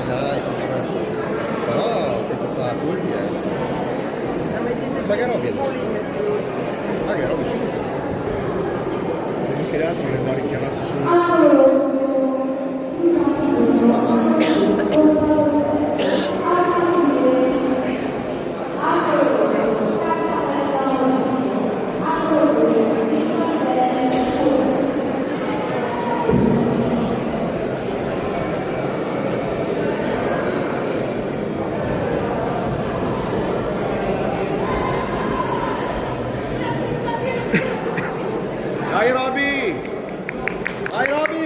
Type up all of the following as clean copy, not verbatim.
dai, però ti tocca colpi, Ma che roba? Ma che roba subito? Che l'altro non va a richiamarsi solo. Dai Roby! Dai Roby!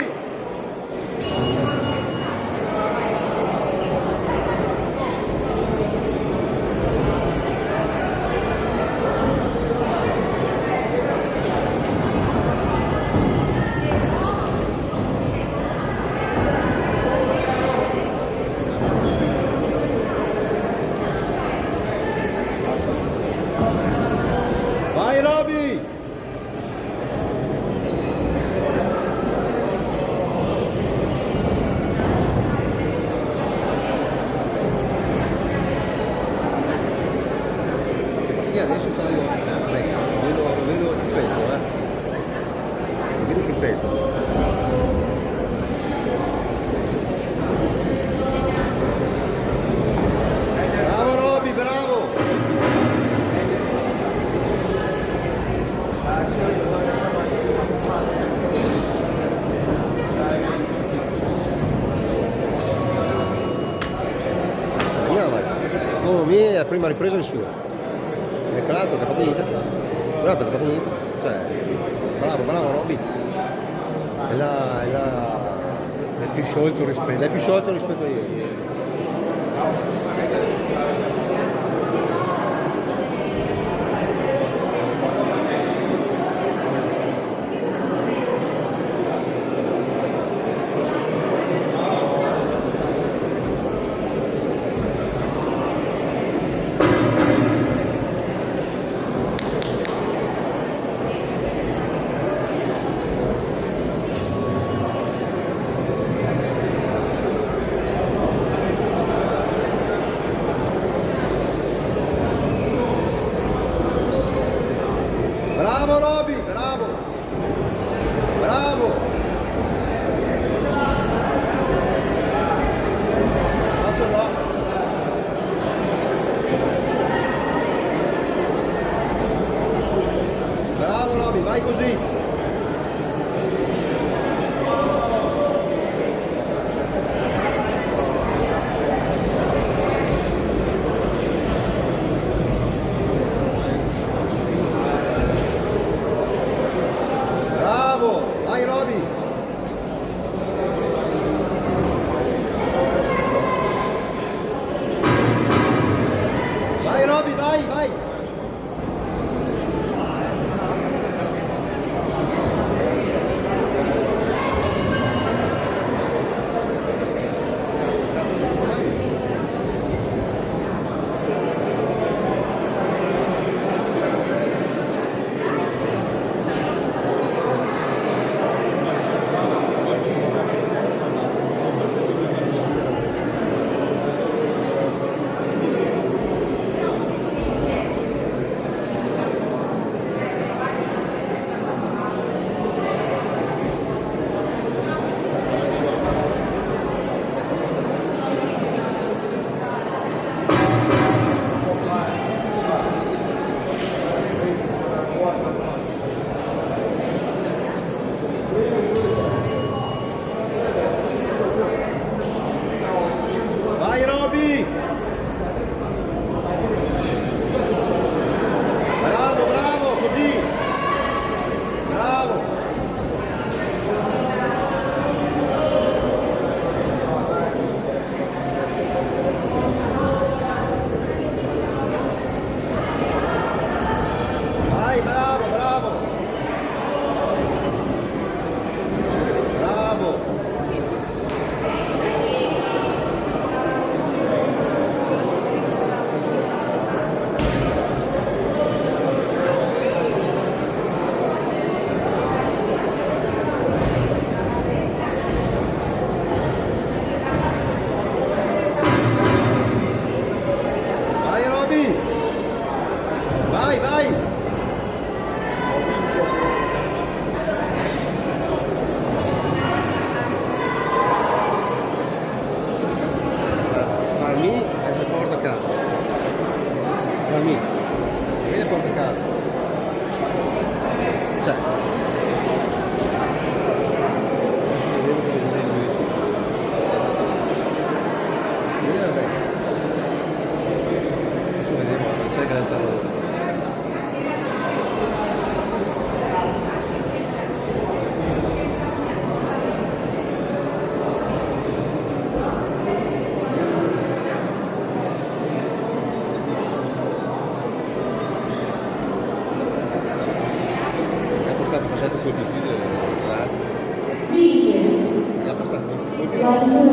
Vai Roby! Io adesso sto lo vedo sul pezzo, lo vedo sul pezzo. Bravo Roby, bravo! Andiamo vai. Oh, la prima ripresa è sua. E quell'altro che ha fatto niente. Quell'altro che ha fatto niente. Cioè, bravo Robby. È più sciolto rispetto. È più sciolto rispetto a ieri.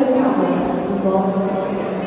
Italiane, in box